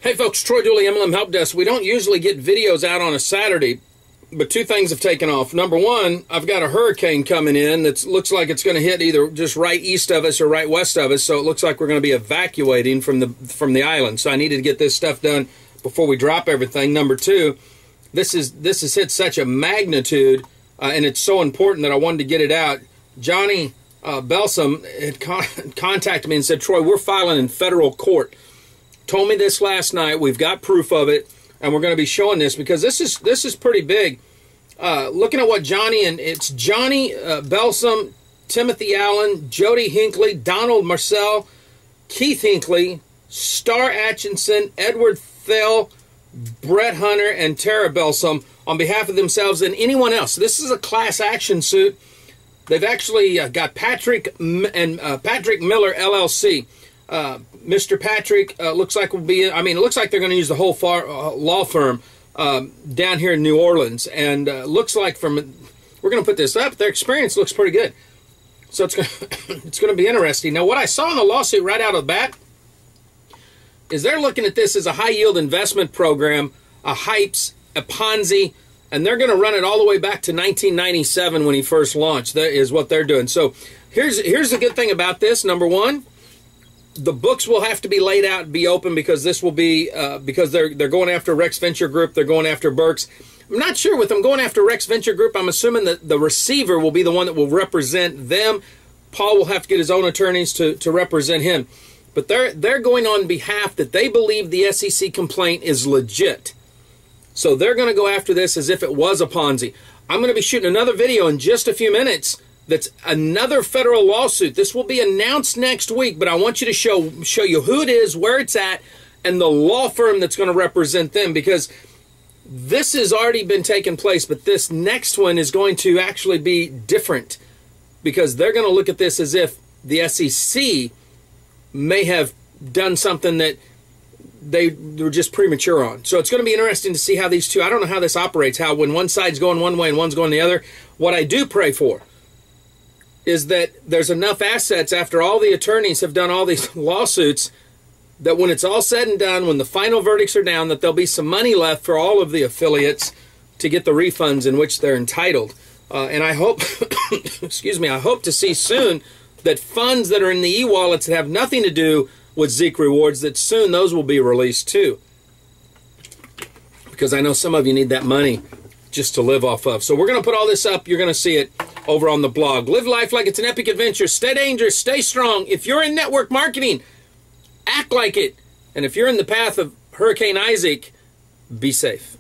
Hey folks, Troy Dooley, MLM Help Desk. We don't usually get videos out on a Saturday, but two things have taken off. Number one, I've got a hurricane coming in that looks like it's going to hit either just right east of us or right west of us, so it looks like we're going to be evacuating from the island. So I needed to get this stuff done before we drop everything. Number two, this has hit such a magnitude, and it's so important that I wanted to get it out. Johnny Belsom had contacted me and said, Troy, we're filing in federal court. Told me this last night. We've got proof of it, and we're going to be showing this because this is pretty big. Looking at what Johnny, and it's Johnny Belsom, Timothy Allen, Jody Hinckley, Donald Marcel, Keith Hinckley, Star Atchison, Edward Thel, Brett Hunter, and Tara Belsom on behalf of themselves and anyone else. This is a class action suit. They've actually got Patrick Miller LLC. Mr. Patrick looks like will be. I mean, it looks like they're going to use the whole law firm down here in New Orleans, and looks like we're going to put this up. Their experience looks pretty good, so it's going to be interesting. Now, what I saw in the lawsuit right out of the bat is they're looking at this as a high yield investment program, a HYIPs, a Ponzi, and they're going to run it all the way back to 1997 when he first launched. That is what they're doing. So here's the good thing about this. Number one, the books will have to be laid out and be open because this will be because they're going after Rex Venture Group. They're going after Burks. I'm not sure with them going after Rex Venture Group. I'm assuming that the receiver will be the one that will represent them. Paul will have to get his own attorneys to represent him. But they're going on behalf that they believe the SEC complaint is legit. So they're going to go after this as if it was a Ponzi. I'm going to be shooting another video in just a few minutes. That's another federal lawsuit. This will be announced next week, but I want you to show you who it is, where it's at, and the law firm that's going to represent them, because this has already been taking place, but this next one is going to actually be different because they're going to look at this as if the SEC may have done something that they were just premature on. So it's going to be interesting to see how these two, I don't know how this operates, how when one side's going one way and one's going the other. What I do pray for is that there's enough assets after all the attorneys have done all these lawsuits that when it's all said and done, when the final verdicts are down, that there'll be some money left for all of the affiliates to get the refunds in which they're entitled. And I hope, excuse me, I hope to see soon that funds that are in the e-wallets that have nothing to do with Zeek rewards, that soon those will be released too. Because I know some of you need that money just to live off of. So we're going to put all this up. You're going to see it over on the blog. Live life like it's an epic adventure. Stay dangerous. Stay strong. If you're in network marketing, act like it. And if you're in the path of Hurricane Isaac, be safe.